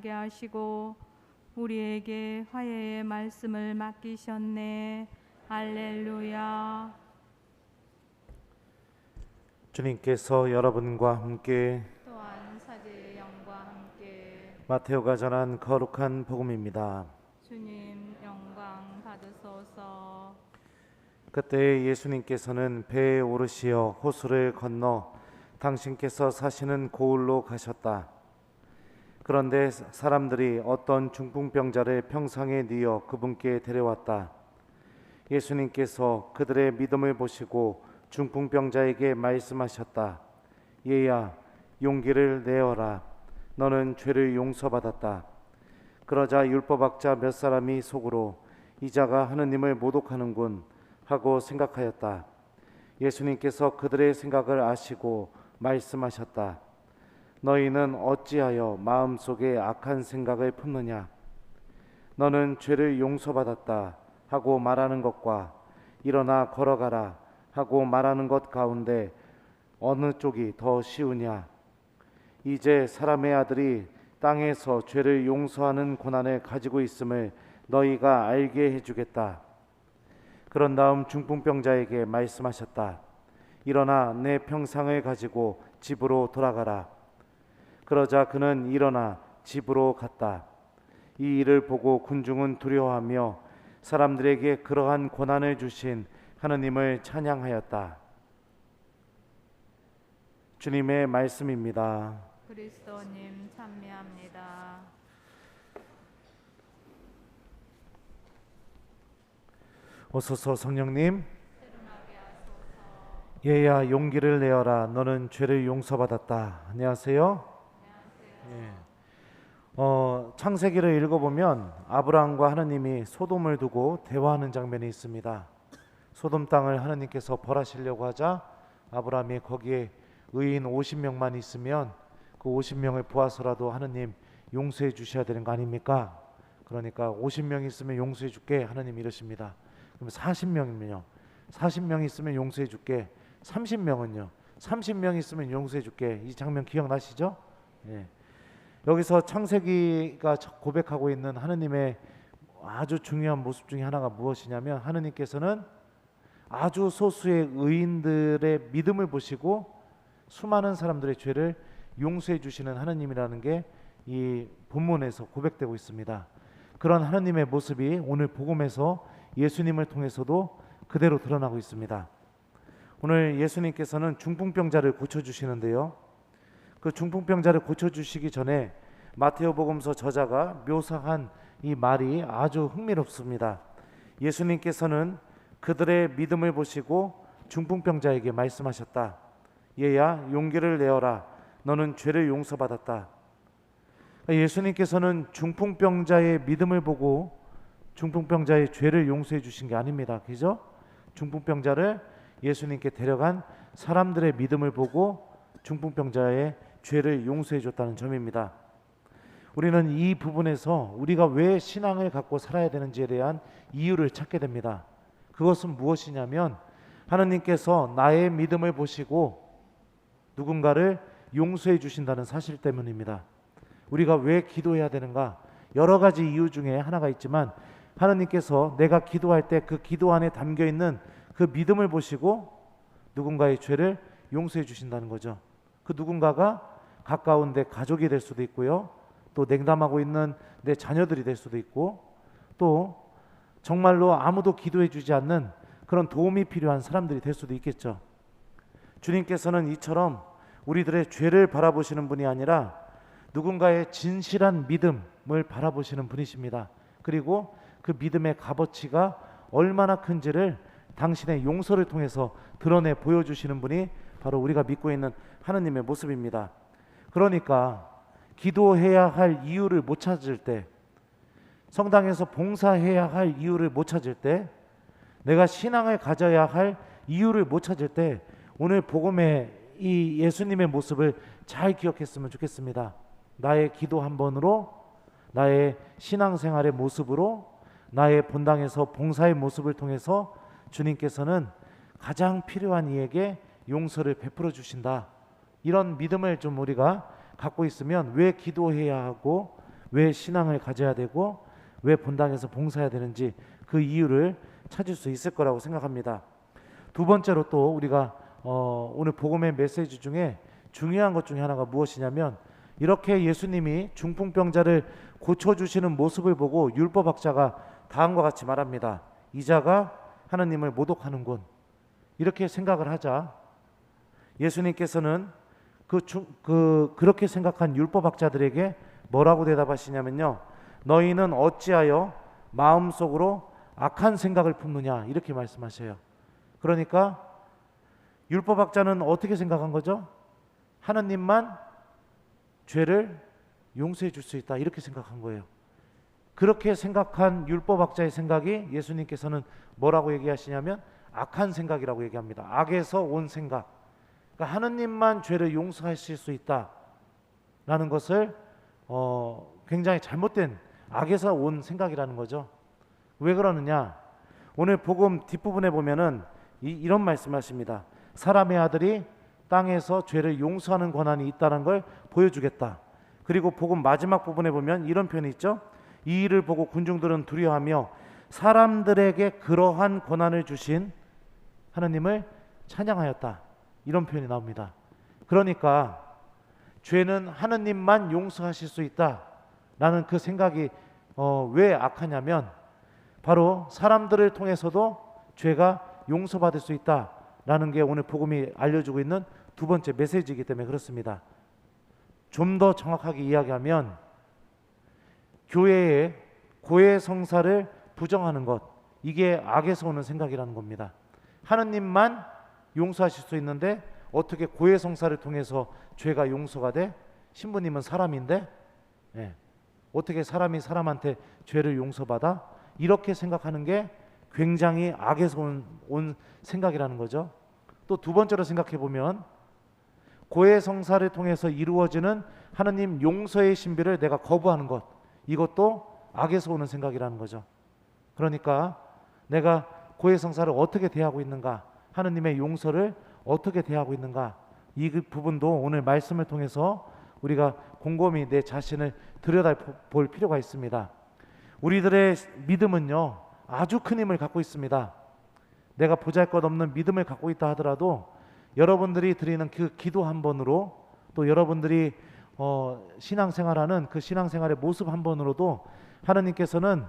하게 하시고 우리에게 화해의 말씀을 맡기셨네. 할렐루야. 주님께서 여러분과 함께 또한 사제의 영과 함께 마테오가 전한 거룩한 복음입니다. 주님 영광 받으소서. 그때 예수님께서는 배에 오르시어 호수를 건너 당신께서 사시는 고을로 가셨다. 그런데 사람들이 어떤 중풍병자를 평상에 뉘어 그분께 데려왔다. 예수님께서 그들의 믿음을 보시고 중풍병자에게 말씀하셨다. 얘야, 용기를 내어라. 너는 죄를 용서받았다. 그러자 율법학자 몇 사람이 속으로 이 자가 하느님을 모독하는군 하고 생각하였다. 예수님께서 그들의 생각을 아시고 말씀하셨다. 너희는 어찌하여 마음속에 악한 생각을 품느냐? 너는 죄를 용서받았다 하고 말하는 것과 일어나 걸어가라 하고 말하는 것 가운데 어느 쪽이 더 쉬우냐? 이제 사람의 아들이 땅에서 죄를 용서하는 고난을 가지고 있음을 너희가 알게 해주겠다. 그런 다음 중풍병자에게 말씀하셨다. 일어나 내 평상을 가지고 집으로 돌아가라. 그러자 그는 일어나 집으로 갔다. 이 일을 보고 군중은 두려워하며 사람들에게 그러한 고난을 주신 하느님을 찬양하였다. 주님의 말씀입니다. 그리스도님 찬미합니다. 오소서 성령님. 세륜하게 하소서. 얘야, 용기를 내어라. 너는 죄를 용서받았다. 안녕하세요. 창세기를 읽어보면 아브라함과 하느님이 소돔을 두고 대화하는 장면이 있습니다. 소돔 땅을 하느님께서 벌하시려고 하자 아브라함이 거기에 의인 50명만 있으면 그 50명을 보아서라도 하느님 용서해 주셔야 되는 거 아닙니까? 그러니까 50명 있으면 용서해 줄게 하느님 이러십니다. 그럼 40명이면요, 40명 있으면 용서해 줄게. 30명은요, 30명 있으면 용서해 줄게. 이 장면 기억나시죠? 예. 여기서 창세기가 고백하고 있는 하느님의 아주 중요한 모습 중에 하나가 무엇이냐면, 하느님께서는 아주 소수의 의인들의 믿음을 보시고 수많은 사람들의 죄를 용서해 주시는 하느님이라는 게 이 본문에서 고백되고 있습니다. 그런 하느님의 모습이 오늘 복음에서 예수님을 통해서도 그대로 드러나고 있습니다. 오늘 예수님께서는 중풍병자를 고쳐주시는데요, 그 중풍병자를 고쳐주시기 전에 마테오복음서 저자가 묘사한 이 말이 아주 흥미롭습니다. 예수님께서는 그들의 믿음을 보시고 중풍병자에게 말씀하셨다. 얘야, 용기를 내어라. 너는 죄를 용서받았다. 예수님께서는 중풍병자의 믿음을 보고 중풍병자의 죄를 용서해 주신 게 아닙니다. 그죠? 중풍병자를 예수님께 데려간 사람들의 믿음을 보고 중풍병자의 죄를 용서해 줬다는 점입니다. 우리는 이 부분에서 우리가 왜 신앙을 갖고 살아야 되는지에 대한 이유를 찾게 됩니다. 그것은 무엇이냐면, 하느님께서 나의 믿음을 보시고 누군가를 용서해 주신다는 사실 때문입니다. 우리가 왜 기도해야 되는가? 여러 가지 이유 중에 하나가 있지만, 하느님께서 내가 기도할 때 그 기도 안에 담겨 있는 그 믿음을 보시고 누군가의 죄를 용서해 주신다는 거죠. 그 누군가가 가까운 내 가족이 될 수도 있고요, 또 냉담하고 있는 내 자녀들이 될 수도 있고, 또 정말로 아무도 기도해 주지 않는 그런 도움이 필요한 사람들이 될 수도 있겠죠. 주님께서는 이처럼 우리들의 죄를 바라보시는 분이 아니라 누군가의 진실한 믿음을 바라보시는 분이십니다. 그리고 그 믿음의 값어치가 얼마나 큰지를 당신의 용서를 통해서 드러내 보여주시는 분이 바로 우리가 믿고 있는 하느님의 모습입니다. 그러니까 기도해야 할 이유를 못 찾을 때, 성당에서 봉사해야 할 이유를 못 찾을 때, 내가 신앙을 가져야 할 이유를 못 찾을 때, 오늘 복음의 이 예수님의 모습을 잘 기억했으면 좋겠습니다. 나의 기도 한 번으로, 나의 신앙생활의 모습으로, 나의 본당에서 봉사의 모습을 통해서 주님께서는 가장 필요한 이에게 용서를 베풀어 주신다. 이런 믿음을 좀 우리가 갖고 있으면 왜 기도해야 하고 왜 신앙을 가져야 되고 왜 본당에서 봉사해야 되는지 그 이유를 찾을 수 있을 거라고 생각합니다. 두 번째로 또 우리가 오늘 복음의 메시지 중에 중요한 것 중에 하나가 무엇이냐면 이렇게 예수님이 중풍병자를 고쳐주시는 모습을 보고 율법학자가 다음과 같이 말합니다. 이 자가 하나님을 모독하는군. 이렇게 생각을 하자 예수님께서는 그렇게 생각한 율법학자들에게 뭐라고 대답하시냐면요. 너희는 어찌하여 마음속으로 악한 생각을 품느냐 이렇게 말씀하셔요. 그러니까 율법학자는 어떻게 생각한 거죠? 하나님만 죄를 용서해 줄 수 있다 이렇게 생각한 거예요. 그렇게 생각한 율법학자의 생각이 예수님께서는 뭐라고 얘기하시냐면 악한 생각이라고 얘기합니다. 악에서 온 생각. 그러니까 하나님만 죄를 용서하실 수 있다라는 것을 굉장히 잘못된 악에서 온 생각이라는 거죠. 왜 그러느냐? 오늘 복음 뒷부분에 보면은 이런 말씀하십니다. 사람의 아들이 땅에서 죄를 용서하는 권한이 있다는 걸 보여주겠다. 그리고 복음 마지막 부분에 보면 이런 표현이 있죠. 이 일을 보고 군중들은 두려워하며 사람들에게 그러한 권한을 주신 하나님을 찬양하였다. 이런 표현이 나옵니다. 그러니까 죄는 하나님만 용서하실 수 있다라는 그 생각이 왜 악하냐면 바로 사람들을 통해서도 죄가 용서받을 수 있다라는 게 오늘 복음이 알려주고 있는 두 번째 메시지이기 때문에 그렇습니다. 좀 더 정확하게 이야기하면 교회의 고해성사를 부정하는 것, 이게 악에서 오는 생각이라는 겁니다. 하나님만 용서하실 수 있는데 어떻게 고해성사를 통해서 죄가 용서가 돼? 신부님은 사람인데 어떻게 사람이 사람한테 죄를 용서받아? 이렇게 생각하는 게 굉장히 악에서 온 생각이라는 거죠. 또 두 번째로 생각해 보면 고해성사를 통해서 이루어지는 하나님 용서의 신비를 내가 거부하는 것, 이것도 악에서 오는 생각이라는 거죠. 그러니까 내가 고해성사를 어떻게 대하고 있는가, 하나님의 용서를 어떻게 대하고 있는가, 이 부분도 오늘 말씀을 통해서 우리가 곰곰이 내 자신을 들여다볼 필요가 있습니다. 우리들의 믿음은요 아주 큰 힘을 갖고 있습니다. 내가 보잘것없는 믿음을 갖고 있다 하더라도 여러분들이 드리는 그 기도 한 번으로, 또 여러분들이 신앙생활하는 그 신앙생활의 모습 한 번으로도 하나님께서는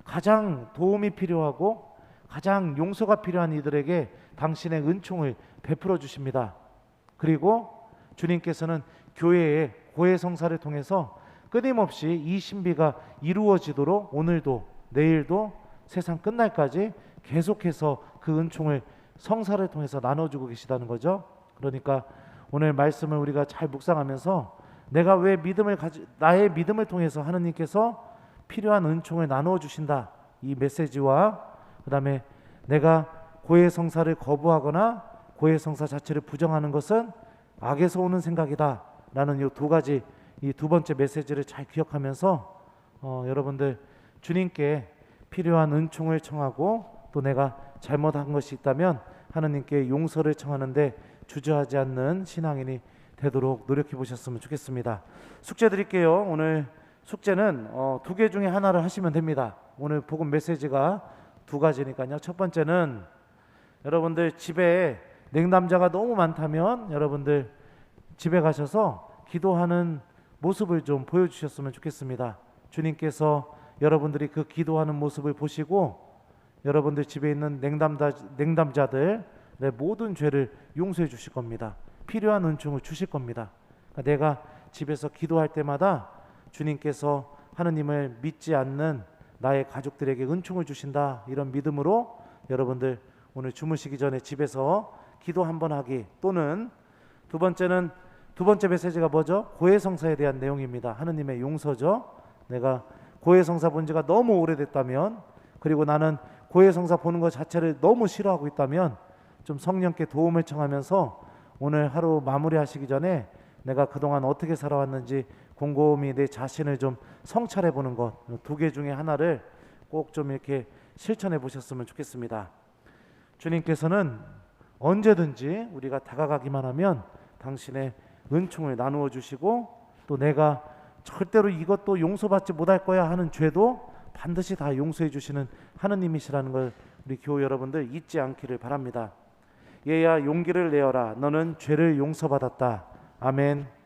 가장 도움이 필요하고 가장 용서가 필요한 이들에게 당신의 은총을 베풀어 주십니다. 그리고 주님께서는 교회의 고해성사를 통해서 끊임없이 이 신비가 이루어지도록 오늘도 내일도 세상 끝날까지 계속해서 그 은총을 성사를 통해서 나눠주고 계시다는 거죠. 그러니까 오늘 말씀을 우리가 잘 묵상하면서 내가 왜 나의 믿음을 통해서 하나님께서 필요한 은총을 나누어 주신다, 이 메시지와 그 다음에 내가 고해성사를 거부하거나 고해성사 자체를 부정하는 것은 악에서 오는 생각이다 라는 이 두 가지, 이 두 번째 메시지를 잘 기억하면서 여러분들 주님께 필요한 은총을 청하고 또 내가 잘못한 것이 있다면 하나님께 용서를 청하는데 주저하지 않는 신앙인이 되도록 노력해 보셨으면 좋겠습니다. 숙제 드릴게요. 오늘 숙제는 두 개 중에 하나를 하시면 됩니다. 오늘 복음 메시지가 두 가지니까요. 첫 번째는 여러분들 집에 냉담자가 너무 많다면 여러분들 집에 가셔서 기도하는 모습을 좀 보여주셨으면 좋겠습니다. 주님께서 여러분들이 그 기도하는 모습을 보시고 여러분들 집에 있는 냉담자들의 모든 죄를 용서해 주실 겁니다. 필요한 은총을 주실 겁니다. 그러니까 내가 집에서 기도할 때마다 주님께서 하느님을 믿지 않는 나의 가족들에게 은총을 주신다, 이런 믿음으로 여러분들 오늘 주무시기 전에 집에서 기도 한번 하기, 또는 두 번째 메시지가 뭐죠? 고해성사에 대한 내용입니다. 하느님의 용서죠. 내가 고해성사 본 지가 너무 오래됐다면, 그리고 나는 고해성사 보는 것 자체를 너무 싫어하고 있다면 좀 성령께 도움을 청하면서 오늘 하루 마무리하시기 전에 내가 그동안 어떻게 살아왔는지 곰곰이 내 자신을 좀 성찰해 보는 것, 두 개 중에 하나를 꼭 좀 이렇게 실천해 보셨으면 좋겠습니다. 주님께서는 언제든지 우리가 다가가기만 하면 당신의 은총을 나누어 주시고, 또 내가 절대로 이것도 용서받지 못할 거야 하는 죄도 반드시 다 용서해 주시는 하느님이시라는 걸 우리 교우 여러분들 잊지 않기를 바랍니다. 얘야 용기를 내어라. 너는 죄를 용서받았다. 아멘.